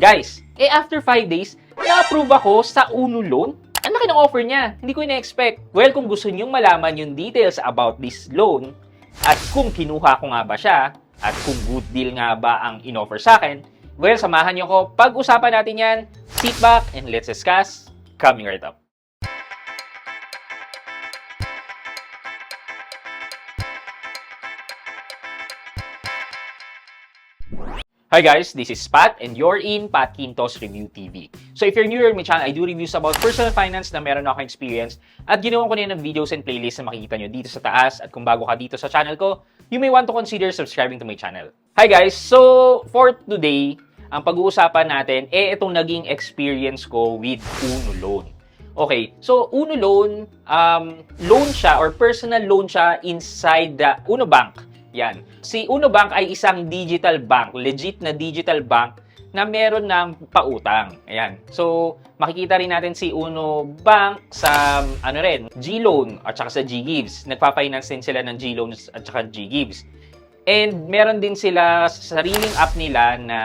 Guys, after 5 days, na-approve ako sa Uno Loan. Ang laki ng offer niya. Hindi ko ina-expect. Well, kung gusto niyong malaman yung details about this loan at kung kinuha ko nga ba siya at kung good deal nga ba ang in-offer sa akin, well, samahan niyo ko. Pag-usapan natin yan. Sit back and let's discuss. Coming right up. Hi guys, this is Pat and you're in Pat Quintos Review TV. So if you're new here in my channel, I do reviews about personal finance na meron akong experience at ginawa ko na ng videos and playlists na makikita nyo dito sa taas. At kung bago ka dito sa channel ko, you may want to consider subscribing to my channel. Hi guys, so for today, ang pag-uusapan natin, itong naging experience ko with Uno Loan. Okay, so Uno Loan, loan siya or personal loan siya inside the Uno Bank. Yan. Si Uno Bank ay isang digital bank, legit na digital bank na meron ng pautang. Ayan. So, makikita rin natin si Uno Bank sa G-Loan at saka sa G-Gives. Nagpa-finance din sila ng G-Loans at saka G-Gives. And meron din sila sa sariling app nila na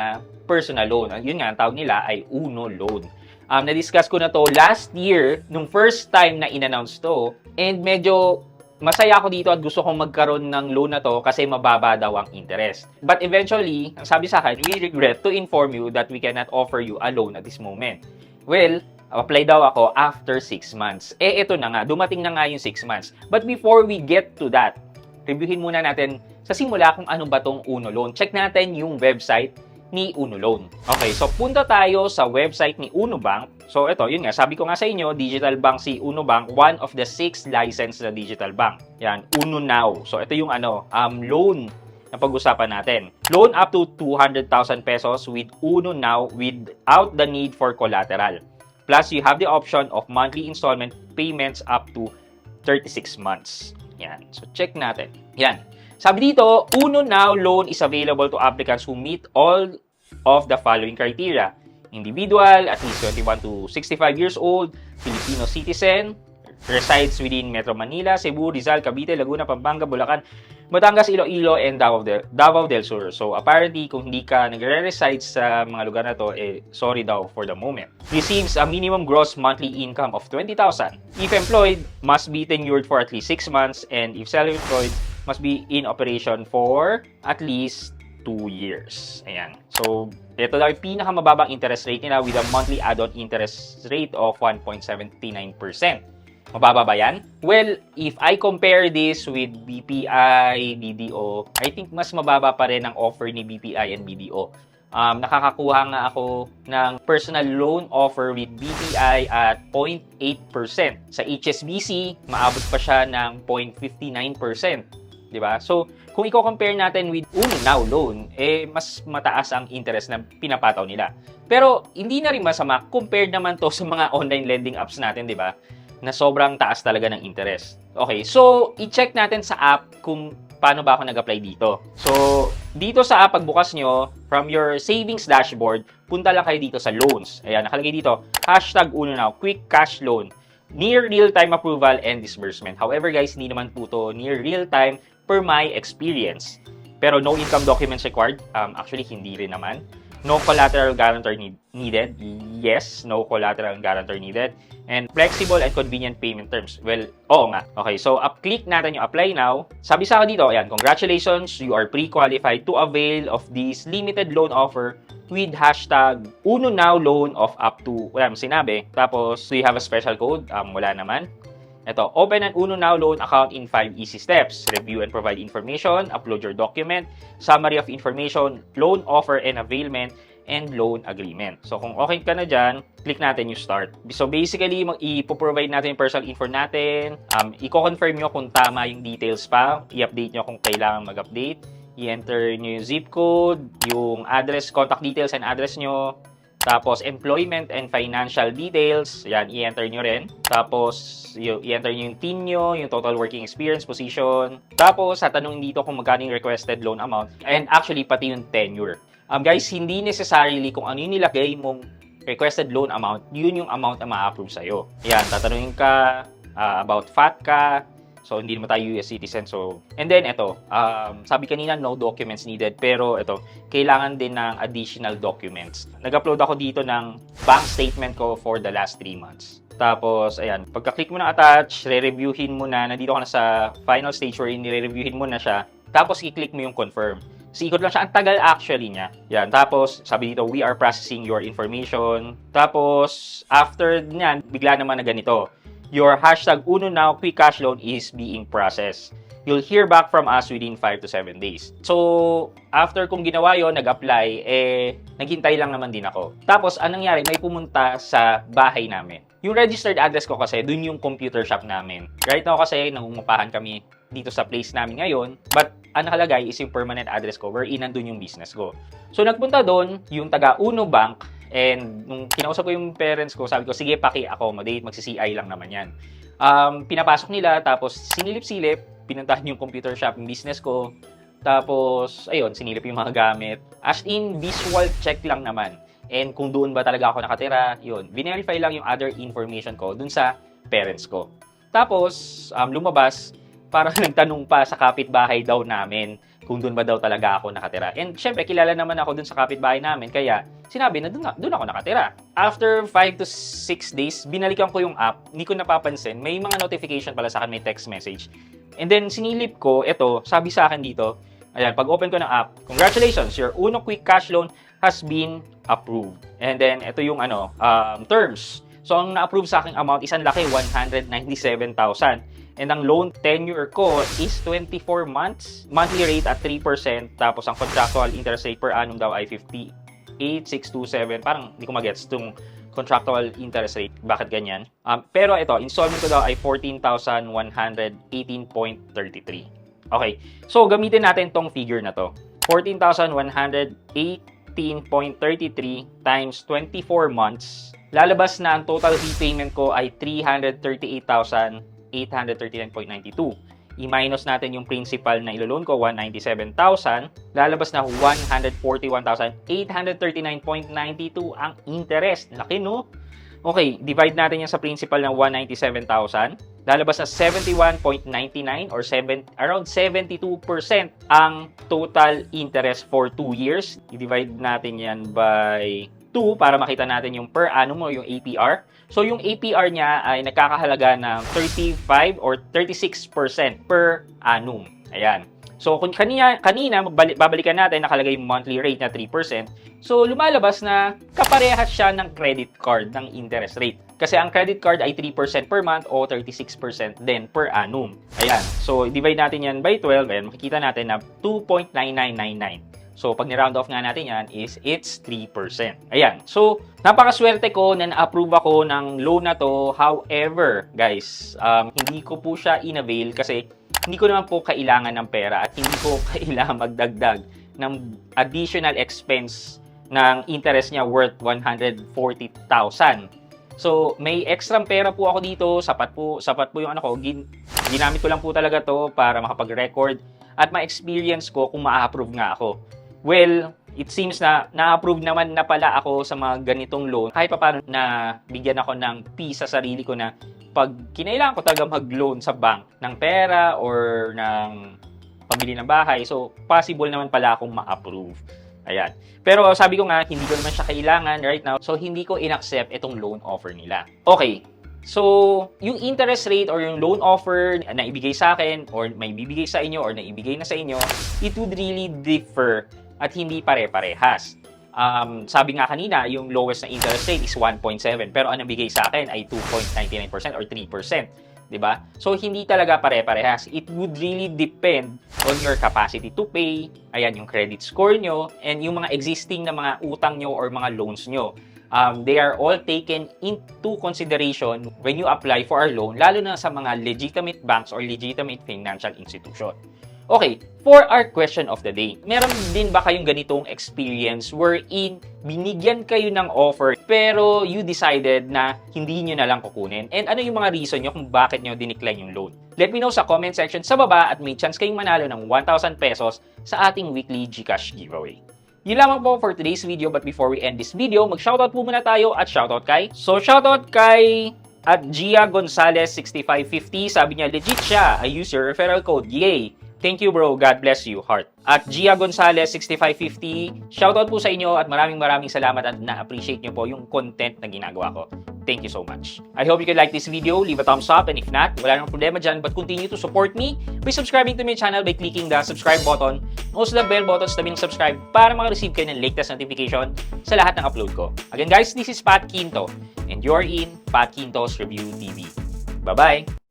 personal loan. Yun nga, ang tawag nila ay Uno Loan. Na-discuss ko na to last year, nung first time na in-announce to. And medyo masaya ako dito at gusto kong magkaroon ng loan na to kasi mababa daw ang interest. But eventually, ang sabi sa akin, we regret to inform you that we cannot offer you a loan at this moment. Well, apply daw ako after 6 months. Ito na nga, dumating na nga yung 6 months. But before we get to that, reviewin muna natin sa simula kung ano ba tong Uno Loan. Check natin yung website ni Uno Loan. Okay, so punta tayo sa website ni Uno Bank. So ito, yun nga, sabi ko nga sa inyo, digital bank si Uno Bank, one of the 6 licensed na digital bank. Yan, Uno Now. So ito yung loan na pag-usapan natin. Loan up to 200,000 pesos with Uno Now without the need for collateral. Plus, you have the option of monthly installment payments up to 36 months. Yan, so check natin. Yan. Sabi dito, Uno Now loan is available to applicants who meet all of the following criteria. Individual, at least 21 to 65 years old, Filipino citizen, resides within Metro Manila, Cebu, Rizal, Cavite, Laguna, Pampanga, Bulacan, Batangas, Iloilo, and Davao del Sur. So apparently, kung hindi ka nagre-reside sa mga lugar na to, sorry daw for the moment. Receives a minimum gross monthly income of 20,000. If employed, must be tenured for at least 6 months, and if self-employed, must be in operation for at least 2 years. Ayan. So, ito daw yung pinakamababang interest rate nila with a monthly add-on interest rate of 1.79%. Mababa ba yan? Well, if I compare this with BPI, BDO, I think mas mababa pa rin ang offer ni BPI and BDO. Nakakakuha nga ako ng personal loan offer with BPI at 0.8%. Sa HSBC, maabot pa siya ng 0.59%. Diba? So, kung i-compare natin with Uno Now loan, mas mataas ang interest na pinapataw nila. Pero, hindi na rin masama compared naman to sa mga online lending apps natin, diba? Na sobrang taas talaga ng interest. Okay, so, i-check natin sa app kung paano ba ako nag-apply dito. So, dito sa app, pagbukas nyo, from your savings dashboard, punta lang kayo dito sa loans. Ayan, nakalagay dito, #Uno Now, quick cash loan, near real-time approval and disbursement. However, guys, hindi naman po to near real-time per my experience. Pero no income documents required. Actually, hindi rin naman. No collateral guarantor needed. Yes, no collateral guarantor needed. And flexible and convenient payment terms. Well, oo nga. Okay, so click natin yung apply now. Sabi sa akin dito, ayan, congratulations, you are pre-qualified to avail of this limited loan offer with #Uno Now loan of up to, wala naman sinabi. Tapos, do you have a special code? Wala naman. Ito, open an Uno Now loan account in 5 easy steps. Review and provide information, upload your document, summary of information, loan offer and availment, and loan agreement. So, kung okay ka na dyan, click natin yung start. So, basically, i-provide natin yung personal info natin. I-confirm nyo kung tama yung details pa. I-update nyo kung kailangan mag-update. I-enter nyo yung zip code, yung address, contact details and address nyo. Tapos, employment and financial details. Yan, i-enter nyo rin. Tapos, i-enter nyo yung team nyo, yung total working experience, position. Tapos, tatanungin dito kung magkano yung requested loan amount. And actually, pati yung tenure. Guys, hindi necessarily kung ano yung nilagay mong requested loan amount, yun yung amount na ma-approve sa'yo. Yan, tatanungin ka about FATCA, So, hindi naman tayo US citizen. So, and then, ito, sabi kanina, no documents needed. Pero, ito, kailangan din ng additional documents. Nag-upload ako dito ng bank statement ko for the last 3 months. Tapos, ayan, pagka-click mo na attach, re-reviewin mo na, nandito ka na sa final stage wherein nire-reviewin mo na siya. Tapos, i-click mo yung confirm. Sikot lang siya. Ang tagal actually niya. Yan. Tapos, sabi dito, we are processing your information. Tapos, after niyan, bigla naman na ganito. Your hashtag Uno Now Quick Cash Loan is being processed. You'll hear back from us within 5 to 7 days. So, after kong ginawa yon, nag-apply, naghintay lang naman din ako. Tapos, anong nangyari? May pumunta sa bahay namin. Yung registered address ko kasi, dun yung computer shop namin. Right now kasi, nangungupahan kami dito sa place namin ngayon. But, ang nakalagay is yung permanent address ko wherein nandun yung business ko. So, nagpunta doon yung taga Uno Bank, and nung kinausap ko yung parents ko, sabi ko, sige, paki-accommodate, magsi-CI lang naman yan. Pinapasok nila, tapos sinilip-silip, pinuntahan yung computer shop, yung business ko. Tapos, ayun, sinilip yung mga gamit. As in, visual check lang naman. And kung doon ba talaga ako nakatira, yun, verify lang yung other information ko dun sa parents ko. Tapos, lumabas, parang nagtanong pa sa kapitbahay daw namin kung doon ba daw talaga ako nakatira. And syempre, kilala naman ako doon sa kapitbahay namin, kaya sinabi na doon ako nakatira. After 5 to 6 days, binalikan ko yung app, hindi ko napapansin, may mga notification pala sa akin, may text message. And then, sinilip ko, eto, sabi sa akin dito, ayan, pag open ko ng app, congratulations, your Uno Quick Cash Loan has been approved. And then, ito yung terms. So, ang na-approve sa aking amount, isang laki, 197,000. And ang loan tenure ko is 24 months. Monthly rate at 3%. Tapos ang contractual interest rate per annum daw ay 58,627. Parang hindi ko magets itong contractual interest rate. Bakit ganyan? Pero ito, installment ko daw ay 14,118.33. Okay. So, gamitin natin tong figure na to. 14,118.33 times 24 months. Lalabas na ang total repayment ko ay 338,839.92. I-minus natin yung principal na ilo-loan ko, 197,000. Lalabas na 141,839.92 ang interest. Laki, no? Okay, divide natin yan sa principal ng 197,000. Lalabas na 71.99 or around 72% ang total interest for 2 years. I-divide natin yan by 2 para makita natin yung per annum o yung APR. So, yung APR niya ay nagkakahalaga ng 35 or 36% per annum. Ayan. So, kung kanina babalikan natin, nakalagay yung monthly rate na 3%. So, lumalabas na kaparehas siya ng credit card ng interest rate. Kasi ang credit card ay 3% per month o 36% din per annum. Ayan. So, divide natin yan by 12. Ayan, makikita natin na 2.9999. So, pag ni-round off nga natin yan is it's 3%. Ayan. So, napakaswerte ko na na-approve ako ng loan na to. However, guys, hindi ko po siya in-avail kasi hindi ko naman po kailangan ng pera at hindi ko kailangan magdagdag ng additional expense ng interest niya worth 140,000. So, may extra pera po ako dito. Sapat po yung ano ko. Ginamit ko lang po talaga to para makapag-record at ma-experience ko kung ma-approve nga ako. Well, it seems na na-approve naman na pala ako sa mga ganitong loan. Kahit pa paano na bigyan ako ng peace sa sarili ko na pag kinailangan ko talaga mag-loan sa bank ng pera or ng pambili ng bahay, so possible naman pala akong ma-approve. Ayan. Pero sabi ko nga, hindi ko naman siya kailangan right now, so hindi ko in-accept itong loan offer nila. Okay. So, yung interest rate or yung loan offer na ibigay sa akin or may bibigay sa inyo or na ibigay na sa inyo, it would really differ at hindi pare-parehas. Sabi nga kanina, yung lowest na interest rate is 1.7 pero ang nabigay sa akin ay 2.99% or 3%. Diba? So, hindi talaga pare-parehas. It would really depend on your capacity to pay, ayan, yung credit score nyo, and yung mga existing na mga utang nyo or mga loans nyo. They are all taken into consideration when you apply for our loan, lalo na sa mga legitimate banks or legitimate financial institution. Okay, for our question of the day, meron din ba kayong ganitong experience wherein binigyan kayo ng offer pero you decided na hindi nyo na lang kukunin? And ano yung mga reason nyo kung bakit nyo dinecline yung loan? Let me know sa comment section sa baba at may chance kayong manalo ng 1,000 pesos sa ating weekly GCash giveaway. Yun lamang po for today's video, but before we end this video, mag-shoutout po muna tayo at shoutout kay... So, shoutout kay At Gia Gonzalez 6550, sabi niya, legit siya. I use your referral code. Yay! Thank you bro, God bless you, heart. At Gia Gonzalez 6550, shoutout po sa inyo at maraming salamat at na-appreciate nyo po yung content na ginagawa ko. Thank you so much. I hope you could like this video, leave a thumbs up, and if not, wala nang problema dyan, but continue to support me by subscribing to my channel by clicking the subscribe button, also the bell button sa tabing subscribe para makareceive kayo ng latest notification sa lahat ng upload ko. Again guys, this is Pat Quinto, and you're in Pat Quinto's Review TV. Bye-bye!